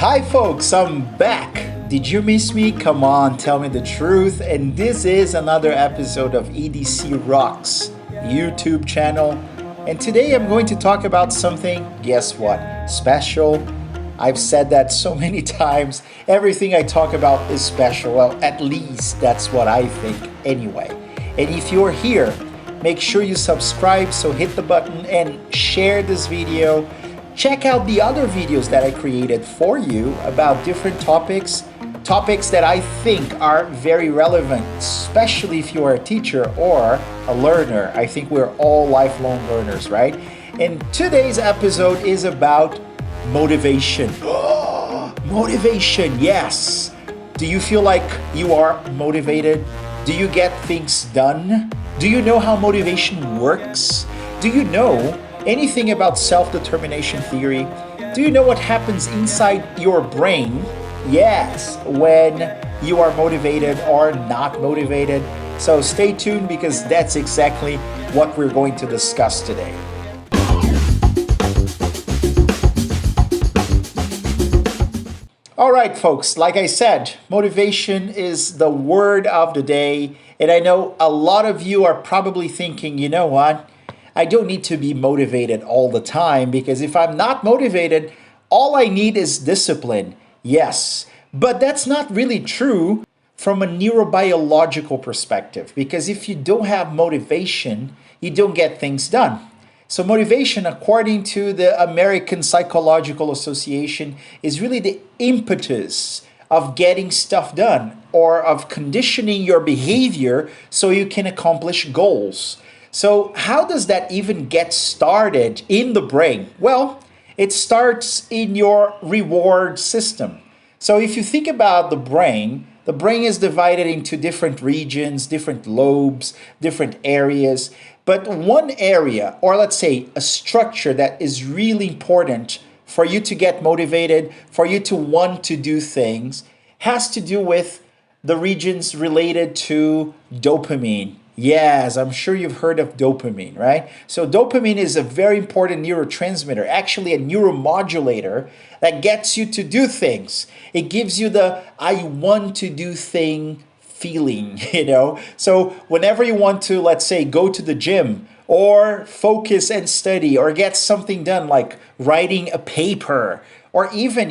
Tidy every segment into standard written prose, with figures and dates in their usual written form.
Hi folks, I'm back. Did you miss me? Come on, tell me the truth. And this is another episode of EDC Rocks YouTube channel. And today I'm going to talk about something, guess what? Special. I've said that so many times. Everything I talk about is special. Well, at least that's what I think anyway. And if you're here, make sure you subscribe, so hit the button and share this video. Check out the other videos that I created for you about different topics that I think are very relevant, especially if you are a teacher or a learner. I think we're all lifelong learners, right? And today's episode is about motivation. Motivation, yes. Do you feel like you are motivated? Do you get things done? Do you know how motivation works? Do you know anything about self-determination theory? Do you know what happens inside your brain? Yes, when you are motivated or not motivated. So stay tuned because that's exactly what we're going to discuss today. All right, folks, like I said, motivation is the word of the day. And I know a lot of you are probably thinking, you know what? I don't need to be motivated all the time because if I'm not motivated, all I need is discipline. Yes, but that's not really true from a neurobiological perspective because if you don't have motivation, you don't get things done. So motivation, according to the American Psychological Association, is really the impetus of getting stuff done or of conditioning your behavior so you can accomplish goals. So how does that even get started in the brain? Well, it starts in your reward system. So if you think about the brain is divided into different regions, different lobes, different areas. But one area, or let's say a structure that is really important for you to get motivated, for you to want to do things, has to do with the regions related to dopamine. Yes, I'm sure you've heard of dopamine, right? So dopamine is a very important neurotransmitter, actually a neuromodulator that gets you to do things. It gives you the I want to do thing feeling, So whenever you want to, let's say, go to the gym or focus and study or get something done like writing a paper or even,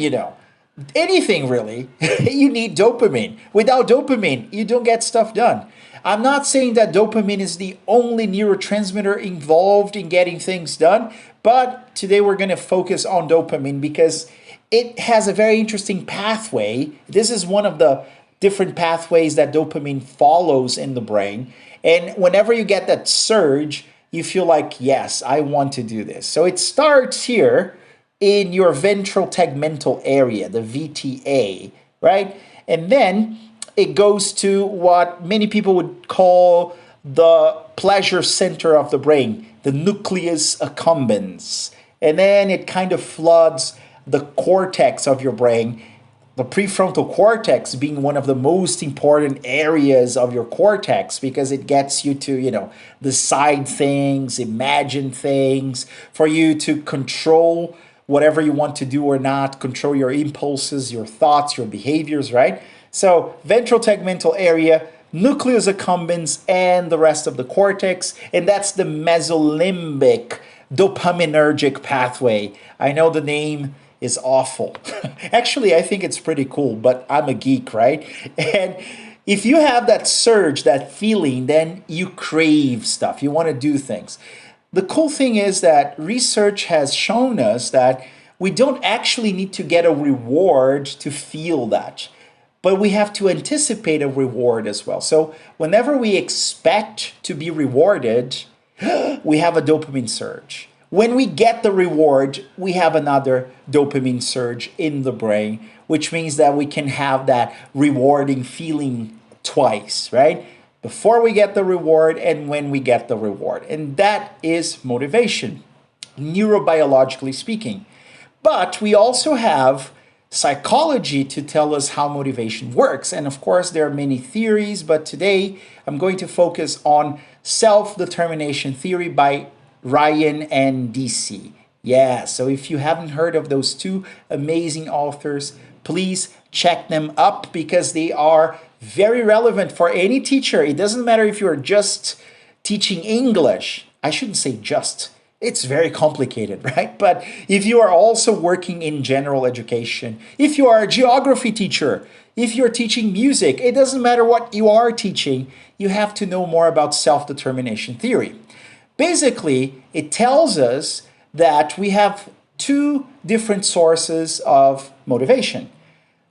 anything really, you need dopamine. Without dopamine, you don't get stuff done. I'm not saying that dopamine is the only neurotransmitter involved in getting things done, but today we're going to focus on dopamine because it has a very interesting pathway. This is one of the different pathways that dopamine follows in the brain. And whenever you get that surge, you feel like, yes, I want to do this. So it starts here in your ventral tegmental area, the VTA, right? And then it goes to what many people would call the pleasure center of the brain, the nucleus accumbens. And then it kind of floods the cortex of your brain, the prefrontal cortex being one of the most important areas of your cortex because it gets you to, decide things, imagine things, for you to control whatever you want to do or not, control your impulses, your thoughts, your behaviors, right? So ventral tegmental area, nucleus accumbens, and the rest of the cortex, and that's the mesolimbic dopaminergic pathway. I know the name is awful. Actually, I think it's pretty cool, but I'm a geek, right? And if you have that surge, that feeling, then you crave stuff. You want to do things. The cool thing is that research has shown us that we don't actually need to get a reward to feel that, but we have to anticipate a reward as well. So whenever we expect to be rewarded, we have a dopamine surge. When we get the reward, we have another dopamine surge in the brain, which means that we can have that rewarding feeling twice, right? Before we get the reward and when we get the reward. And that is motivation, neurobiologically speaking. But we also have psychology to tell us how motivation works. And of course, there are many theories, but today I'm going to focus on self-determination theory by Ryan and Deci. Yeah, so if you haven't heard of those two amazing authors, please check them up because they are very relevant for any teacher. It doesn't matter if you're just teaching English. I shouldn't say just. It's very complicated, right? But if you are also working in general education, if you are a geography teacher, if you're teaching music, it doesn't matter what you are teaching, you have to know more about self-determination theory. Basically, it tells us that we have two different sources of motivation.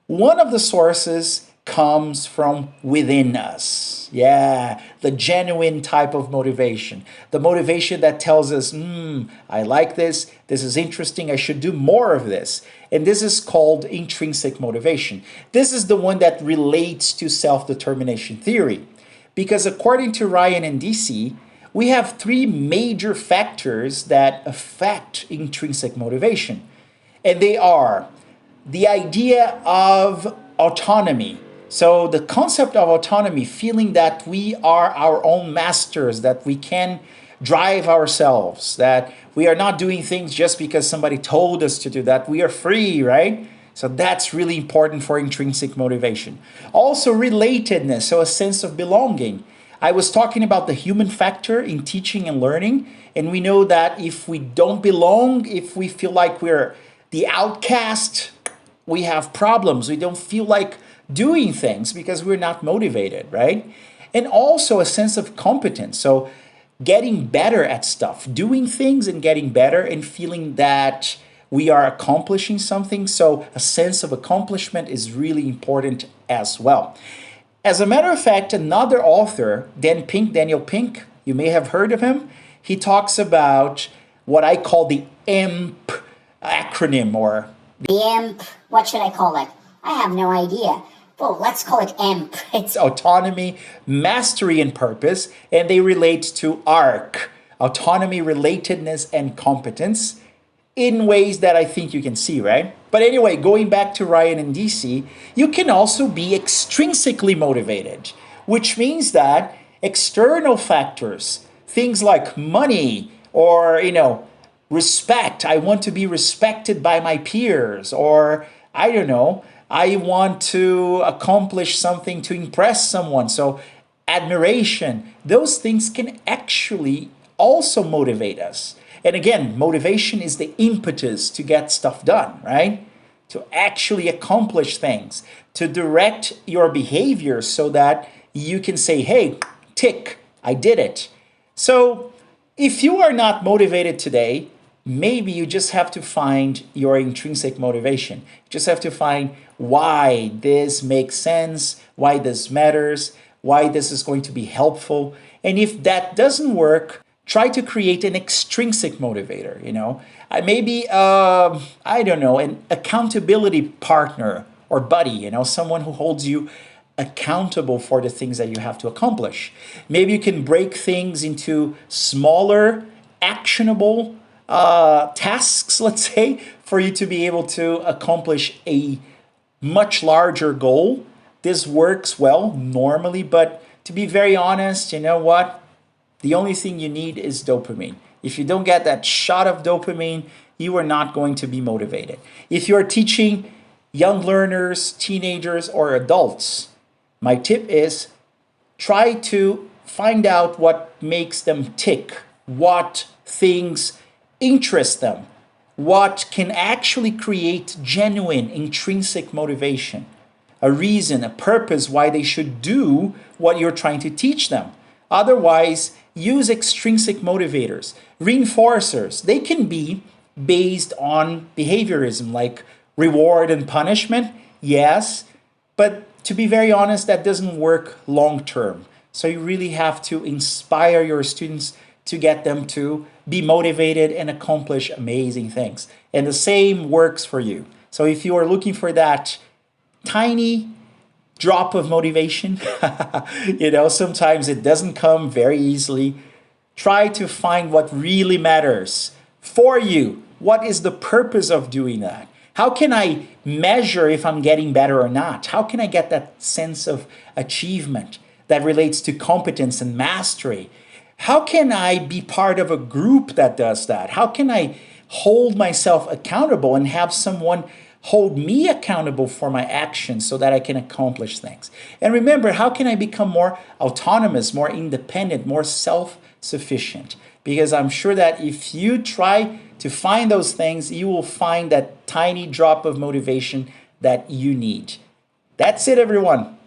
One of the sources comes from within us. Yeah, the genuine type of motivation. The motivation that tells us, I like this is interesting, I should do more of this. And this is called intrinsic motivation. This is the one that relates to self-determination theory. Because according to Ryan and Deci, we have three major factors that affect intrinsic motivation. And they are the idea of autonomy. So the concept of autonomy, feeling that we are our own masters, that we can drive ourselves, that we are not doing things just because somebody told us to do that. We are free, right? So that's really important for intrinsic motivation. Also relatedness, so a sense of belonging. I was talking about the human factor in teaching and learning, and we know that if we don't belong, if we feel like we're the outcast, we have problems. We don't feel like doing things because we're not motivated, right? And also a sense of competence. So getting better at stuff, doing things and getting better and feeling that we are accomplishing something. So a sense of accomplishment is really important as well. As a matter of fact, another author, Daniel Pink, you may have heard of him. He talks about what I call the AMP acronym, or the AMP, what should I call it? I have no idea. Well, let's call it AMP. It's autonomy, mastery, and purpose, and they relate to ARC, autonomy, relatedness, and competence, in ways that I think you can see, right? But anyway, going back to Ryan and Deci, you can also be extrinsically motivated, which means that external factors, things like money or, respect, I want to be respected by my peers, or I don't know, I want to accomplish something to impress someone. So admiration, those things can actually also motivate us. And again, motivation is the impetus to get stuff done, right? To actually accomplish things, to direct your behavior so that you can say, hey, tick, I did it. So if you are not motivated today, maybe you just have to find your intrinsic motivation. You just have to find why this makes sense, why this matters, why this is going to be helpful. And if that doesn't work, try to create an extrinsic motivator, maybe, I don't know, an accountability partner or buddy, someone who holds you accountable for the things that you have to accomplish. Maybe you can break things into smaller, actionable tasks, let's say, for you to be able to accomplish a much larger goal. This works well normally, but to be very honest, you know what? The only thing you need is dopamine. If you don't get that shot of dopamine, you are not going to be motivated. If you're teaching young learners, teenagers, or adults, my tip is try to find out what makes them tick, what things interest them, what can actually create genuine intrinsic motivation, a reason, a purpose why they should do what you're trying to teach them. Otherwise, use extrinsic motivators, reinforcers. They can be based on behaviorism, like reward and punishment, yes, but to be very honest, that doesn't work long term. So you really have to inspire your students to get them to be motivated and accomplish amazing things. And the same works for you. So if you are looking for that tiny drop of motivation, sometimes it doesn't come very easily. Try to find what really matters for you. What is the purpose of doing that? How can I measure if I'm getting better or not? How can I get that sense of achievement that relates to competence and mastery? How can I be part of a group that does that? How can I hold myself accountable and have someone hold me accountable for my actions so that I can accomplish things. And remember, how can I become more autonomous, more independent, more self-sufficient? Because I'm sure that if you try to find those things, you will find that tiny drop of motivation that you need. That's it, everyone.